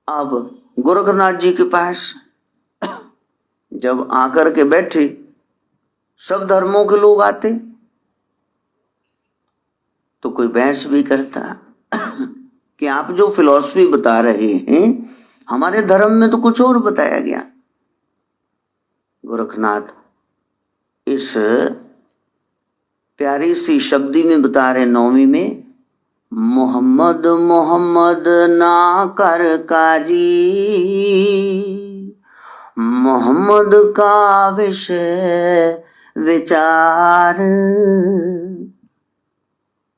अब गोरखनाथ जी के पास जब आकर के बैठे, सब धर्मों के लोग आते, तो कोई बहस भी करता कि आप जो फिलॉसफी बता रहे हैं हमारे धर्म में तो कुछ और बताया गया। गोरखनाथ इस प्यारी सी शब्दी में बता रहे, 9वीं में, मोहम्मद मोहम्मद ना कर काजी, मोहम्मद का विषय विचार।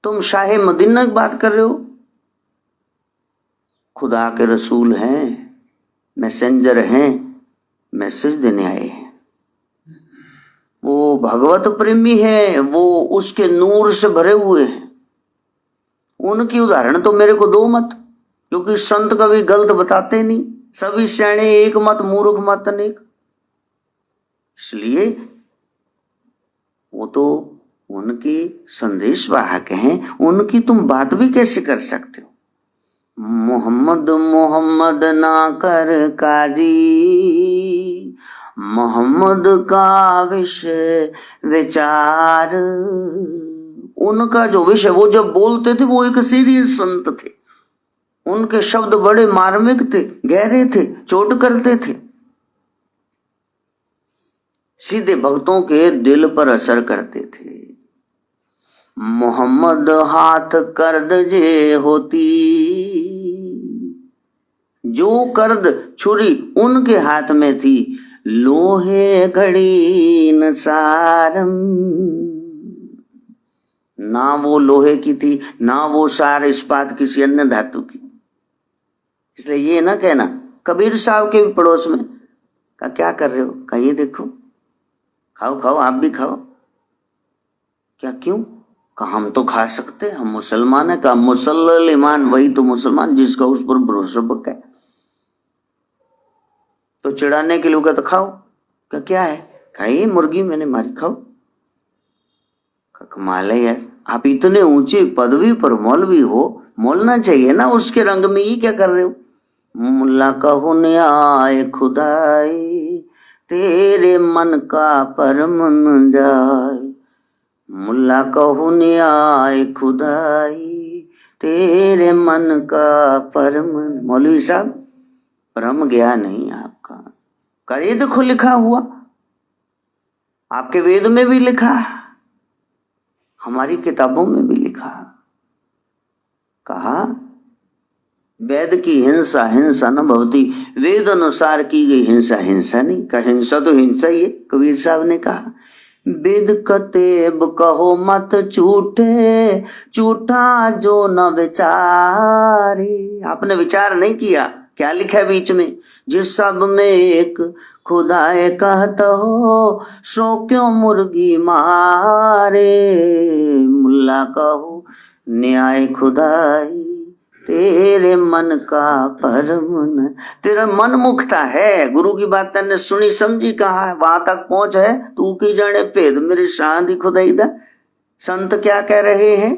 तुम शाहे मदीना की बात कर रहे हो, खुदा के रसूल हैं, मैसेंजर हैं, मैसेज देने आए हैं। वो भगवत प्रेमी है, वो उसके नूर से भरे हुए हैं। उनकी उदाहरण तो मेरे को दो मत, क्योंकि संत कभी गलत बताते नहीं, सभी श्रेणी एक मत, मूर्ख मत अनेक। इसलिए वो तो उनके संदेश वाहक हैं, उनकी तुम बात भी कैसे कर सकते हो। मोहम्मद मोहम्मद ना कर काजी, मोहम्मद का विषय विचार। उनका जो विषय, वो जब बोलते थे वो एक सीरियस संत थे, उनके शब्द बड़े मार्मिक थे, गहरे थे, चोट करते थे, सीधे भक्तों के दिल पर असर करते थे। मोहम्मद हाथ कर्द जे होती, जो कर्द छुरी उनके हाथ में थी, लोहे घड़ी नसारम। ना वो लोहे की थी, ना वो सार इस्पात किसी अन्य धातु की। इसलिए ये ना कहना, कबीर साहब के भी पड़ोस में का क्या कर रहे हो, का ये देखो, खाओ खाओ आप भी खाओ। क्या क्यों, का हम तो खा सकते, हम मुसलमान है। का मुसल्लल ईमान, वही तो मुसलमान जिसका उस पर भरोसा पक्का है। तो चिढ़ाने के लिए तो खाओ, क्या है, खाइए मुर्गी मैंने मारी, खाओ। कमाल है यार, आप इतने ऊंचे पदवी पर मौलवी हो, मोलना चाहिए ना उसके रंग में, ये क्या कर रहे हो। मुल्ला कहो न्याय खुदाई, तेरे मन का परम न जाए। मुल्ला कहो न्याय खुदाई, तेरे मन का परम। मौलवी साहब, परम गया नहीं आपका, करे देखो लिखा हुआ, आपके वेद में भी लिखा, हमारी किताबों में भी लिखा। कहा वेद की हिंसा हिंसा न भवती, वेद अनुसार की गई हिंसा हिंसा नहीं। का हिंसा तो हिंसा ही है। कबीर साहब ने कहा, वेद कतेब कहो मत झूठे, झूठा जो न विचारे। आपने विचार नहीं किया, क्या लिखा है बीच में, जिस सब में एक खुदाए कहता हो, सो क्यों मुर्गी मारे। मुल्ला कहो न्याय खुदाई, तेरे मन का परम। तेरा मन मुखता है, गुरु की बात तेने सुनी समझी, कहा है वहां तक पहुंच है, तू की जाने भेद मेरी शांति खुदाई दा। संत क्या कह रहे हैं।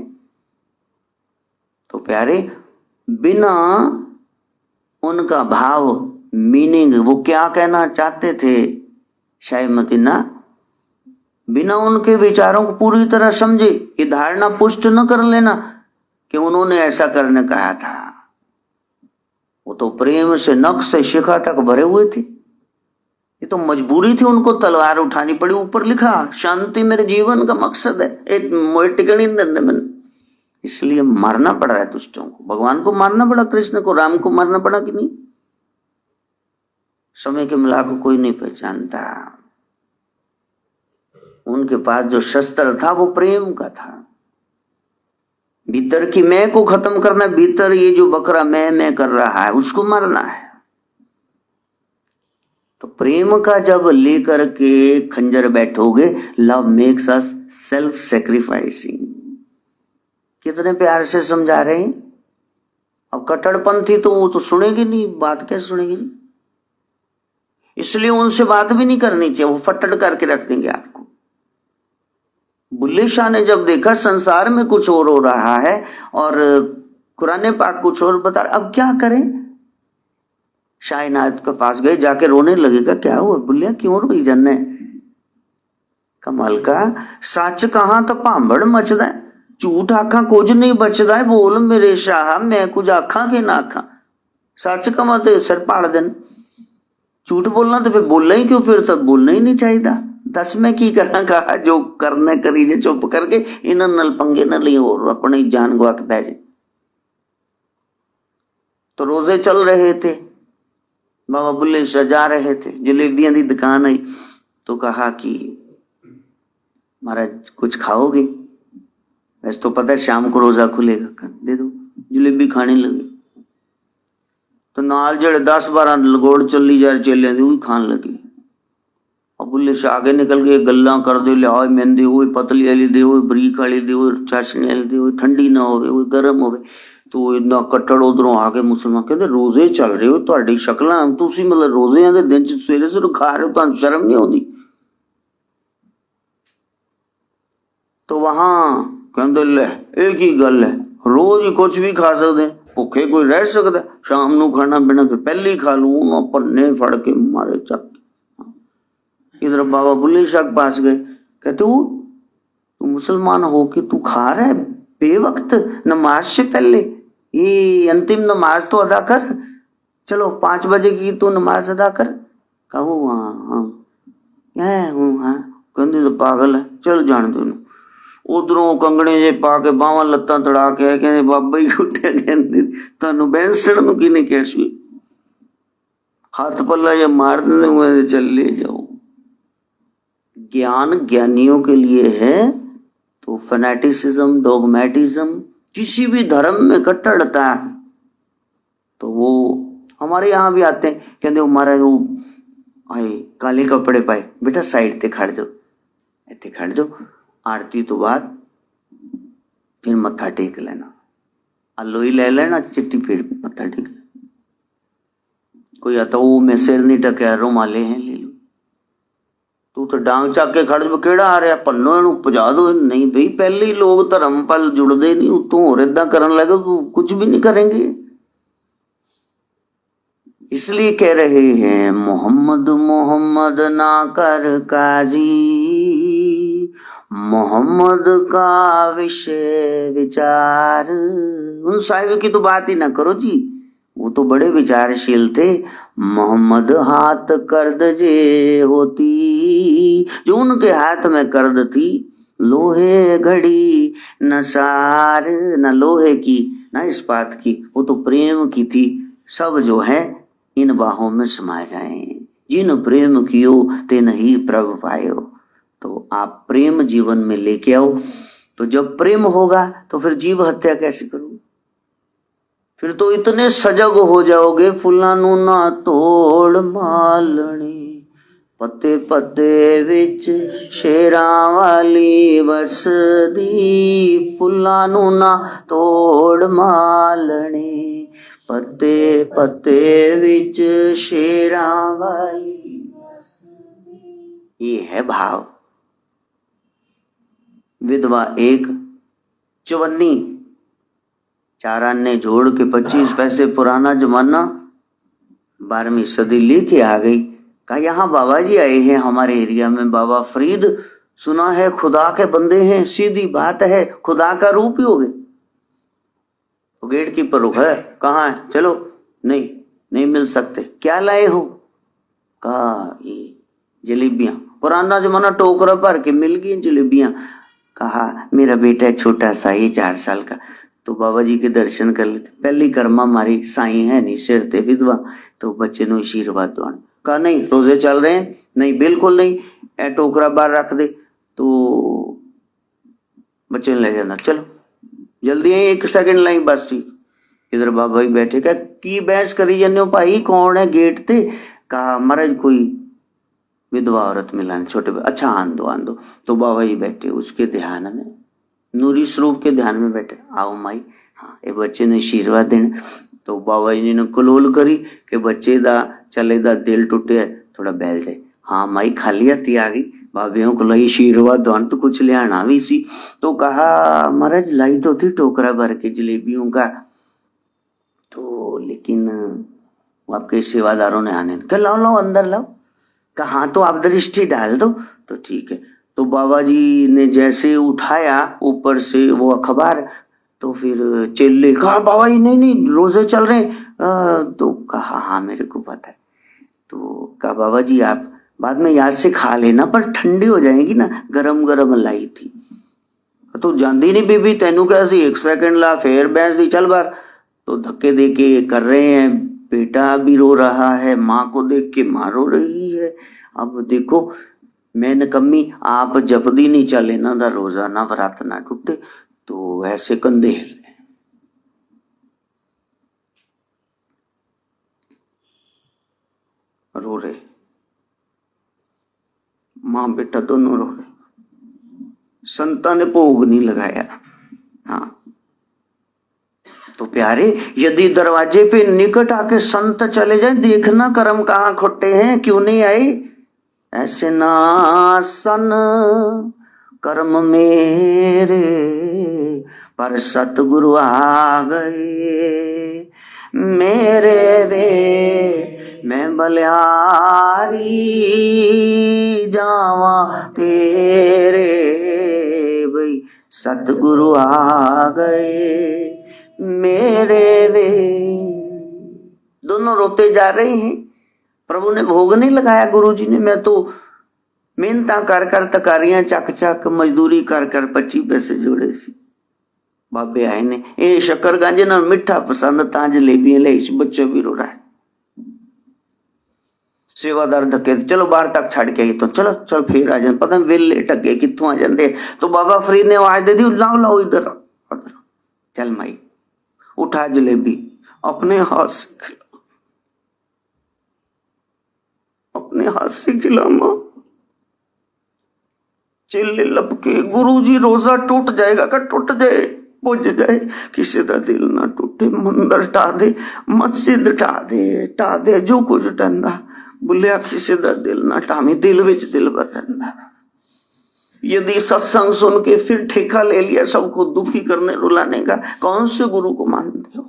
तो प्यारे, बिना उनका भाव, मीनिंग, वो क्या कहना चाहते थे शाह मदीना, बिना उनके विचारों को पूरी तरह समझे, ये धारणा पुष्ट न कर लेना कि उन्होंने ऐसा करने कहा था। वो तो प्रेम से नख से शिखा तक भरे हुए थे, ये तो मजबूरी थी, उनको तलवार उठानी पड़ी। ऊपर लिखा, शांति मेरे जीवन का मकसद है, एक टिकणी में, इसलिए मारना पड़ रहा है दुष्टों को। भगवान को मारना पड़ा, कृष्ण को, राम को मारना पड़ा कि नहीं। समय के मिला को कोई नहीं पहचानता। उनके पास जो शस्त्र था वो प्रेम का था। भीतर की मैं को खत्म करना, भीतर ये जो बकरा मैं कर रहा है उसको मारना है। तो प्रेम का जब लेकर के खंजर बैठोगे, love makes us self sacrificing. कितने प्यार से समझा रहे हैं। अब कट्टरपंथी तो वो तो सुनेगी नहीं, बात कैसे सुनेगी। इसलिए उनसे बात भी नहीं करनी चाहिए, वो फटड़ करके रख देंगे आपको। बुल्ले शाह ने जब देखा संसार में कुछ और हो रहा है और कुरान पाक कुछ और बता रहा, अब क्या करें। शाहनाथ के पास गए, जाके रोने लगेगा। क्या हुआ? बोलिया क्यों रोई जन्ने? कमाल का सच कहा तो भांबड़ मचदा है, झूठ आखा कुछ नहीं बचदा है। बोल मेरे शाह, मैं कुछ आखा के ना आखा? सच कमा तो सिर पाड़ देन, झूठ बोलना तो फिर बोलना ही क्यों? फिर तो बोलना ही नहीं चाहिए। दस मैं की करा, कहा जो करना करी जे, चुप करके इन नल पंगे न ली और अपनी जान गवा के बह जाए। तो रोजे चल रहे थे, बाबा बुल्ले शाह जा रहे थे, जलेबियां दी दुकान आई तो कहा कि महाराज कुछ खाओगे? वैसे तो पता है शाम को रोजा खुलेगा, दे दो। जलेबी खाने लगे तो नाल जेड़े 10-12 लगोड़ चली जा रहे चेले दी खान लगे। अब बुल्ले शाह आगे निकल गए, गल्ला कर दे, लिया मेहंदी हुई, पतली वाली दे, बरीक वाली दे, चाशनी वाली दे, ठंडी ना हो, गर्म हो। तो इन्ना कट्टड़ उधरों आके मुसलमान कहते रोजे चल रहे हो, तुहाडी शक्लां तुसी मतलब रोज़ियां दे दिन च सवेरे सवेरे खा रहे हो, तुहानू शर्म नहीं आउंदी? तो वहां कहते ले एक ही गल है, रोज ही कुछ भी खा सकते, भुखे कोई रह सकता? शाम नू खाना पीना तो पहले ही खा लू, पन्ने फड़ के मारे चक। इधर बाबा बुल्ले शाह के पास गए, कहते तू मुसलमान हो के तू खा रहा है बेवक्त, नमाज से पहले? ये अंतिम नमाज तो अदा कर, चलो 5 बजे की तू नमाज अदा कर। कहूँ हाँ कहते तो पागल है, चल जान दो। उधरों कंगने जे पा के बावां लत्तां तड़ा के कहते बाबा ही उठे, कहते तुहानू बैंसण नू किने कहा सी? हाथ पल्ला या मार देंगे, चल ले जाओ। ज्ञान ज्ञानियों के लिए है, तो फैनेटिसिज्म, डोगमेटिज्म, किसी भी धर्म में कट्टरता तो वो हमारे यहाँ भी आते हैं, कहते हमारा वो आए काले कपड़े पाए, बेटा साइड ते खड़ जाओ, इतने खड़ जाओ, आरती तो बाद फिर मत्था टेक लेना, अलोई ले लेना, चिट्टी फिर मत्था टेक लेना। कोई आता वो मैं सिर नहीं टकया, रुमाले हैं ले लो। तू तो डांग चक के खड़ केड़ा आ रहा, पन्नो इनू पजा दो। नहीं भाई, पहले ही लोग धर्म पल जुड़ते नहीं, उतों होर इदा करन लगे तो कुछ भी नहीं करेंगे। इसलिए कह रहे हैं मोहम्मद मोहम्मद ना कर काजी, मोहम्मद का विषय विचार। उन साहिब की तो बात ही ना करो जी, वो तो बड़े विचारशील थे। मोहम्मद हाथ कर्द जे होती, जो उनके हाथ में कर्द थी, लोहे घड़ी न सार, न लोहे की न इस्पात की, वो तो प्रेम की थी। सब जो है इन बाहों में समा जाए, जिन प्रेम कियो ते नहीं प्रभ पायो। तो आप प्रेम जीवन में लेके आओ, तो जब प्रेम होगा तो फिर जीव हत्या कैसे करोगे? फिर तो इतने सजग हो जाओगे, फुल्लां नू ना तोड़ मालनी, पत्ते पत्ते विच शेरां वाली वसदी, फुल्लां नू ना तोड़ मालनी, पत्ते पत्ते विच शेरां वाली। ये है भाव। विधवा एक, चवन्नी, 4 आने जोड़ के 25 पैसे, पुराना जमाना, 12वीं सदी लेके आ गई। कहा यहाँ बाबा जी आए हैं हमारे एरिया में, बाबा फरीद, सुना है खुदा के बंदे हैं, सीधी बात है खुदा का रूप ही हो गए। तो गेट कीपर है, कहाँ है? चलो, नहीं मिल सकते। क्या लाए हो? कहा ये जलेबियां। पुराना जमाना, टोकरा भर के मिल गई जलेबियां। कहा मेरा बेटा है छोटा सा, ये 4 साल का। तो बाबा जी के दर्शन कर लेते। पहली कर्मा मारी, साई है नहीं सिर ते विधवा, तो बच्चे नु आशीर्वाद दो। कहा नहीं, रोजे चल रहे हैं? नहीं, बिल्कुल नहीं। ए टोकरा बाहर रख दे, तो बच्चे ने ले जाना। चलो जल्दी है, 1 सेकंड लाई बस। ठीक। इधर बाबा जी बैठे, क्या की बहस करी जाने हो भाई, कौन है गेट ते? कहा महाराज कोई विधवा औरत मिलान, छोटे। अच्छा आन दो। तो बाबा जी बैठे उसके ध्यान में, नूरी स्वरूप के ध्यान में बैठे। आओ माई, हाँ ये बच्चे ने आशीर्वाद देना। तो बाबा जी ने कलोल करी कि बच्चे दा चले दा दिल टुटे, थोड़ा बैल जाए। हाँ माई खाली हथी आ गई, बाबियों को लाई आशीर्वाद दौन, तो कुछ ले आना भी सी। तो कहा महाराज लाई तो थी टोकरा भर के जलेबियों का, तो लेकिन वो आपके सेवादारों ने आने कहा लाओ लाओ अंदर लाओ, कहा तो आप दृष्टि डाल दो तो ठीक है। तो बाबा जी ने जैसे उठाया ऊपर से वो अखबार, तो फिर चेले कहा बाबा जी नहीं नहीं रोजे चल रहे तो कहा हाँ मेरे को पता है। तो कहा बाबा जी आप बाद में याद से खा लेना पर ठंडी हो जाएगी ना, गरम गरम लाई थी। तो जानती नहीं बीबी तेनू कैसी 1 सेकंड ला फिर बैंस दी चल बार। तो धक्के दे के कर रहे हैं, बेटा भी रो रहा है, माँ को देख के माँ रो रही है। अब देखो मैं नकम्मी आप जपदी नहीं चले ना दा रोजाना व्रत ना टूटे, तो ऐसे कंधे हिले रो रहे, माँ बेटा दोनों रो रहे। संता ने भोग नहीं लगाया। हाँ तो प्यारे यदि दरवाजे पे निकट आके संत चले जाए, देखना कर्म कहाँ खोटे हैं, क्यों नहीं आए। ऐसे नासन कर्म मेरे पर सतगुरु आ गए, मेरे वे मैं बलिहारी जावा तेरे, भाई सतगुरु आ गए मेरे वे। दोनों रोते जा रहे हैं, प्रभु ने भोग नहीं लगाया, गुरु जी ने। मैं तो मेहनता कर कर तकारियां चक चक मजदूरी कर कर 25 पैसे जोड़े सी। बाबे आए ने ए शक्कर गांजे ना मिठा पसंद ता जलेबियां ले, इस बच्चे भी रो रहा है। सेवादार धक्के चलो बाहर तक छड़ के आई, तो चलो चल फिर आ जाए, पता वेले टगे कितों आ जाते। तो बाबा फरीद ने आवाज दे दी लाओ लाओ इधर, चल माई उठा जलेबी अपने हाथ से खिला, अपने हाथ से खिला मां। चेले लपके गुरुजी रोजा टूट जाएगा, का टूट जाए बुझ जाए, किसी का दिल ना टूटे, मंदिर टा दे मस्जिद टा दे जो कुछ टंदा बुलिया, किसी का दिल ना टामी, दिल विच दिल भर रहा। यदि सत्संग सुन के फिर ठेका ले लिया सबको दुखी करने रुलाने का, कौन से गुरु को मानते हो।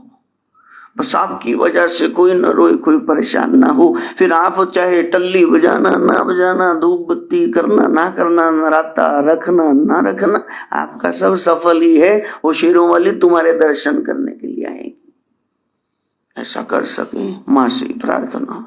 बस आपकी वजह से कोई न रोए, कोई परेशान ना हो। फिर आप चाहे टल्ली बजाना ना बजाना, धूप बत्ती करना ना करना, नराता रखना ना रखना, आपका सब सफल ही है। वो शेरों वाली तुम्हारे दर्शन करने के लिए आएगी। ऐसा कर सके मां से प्रार्थना।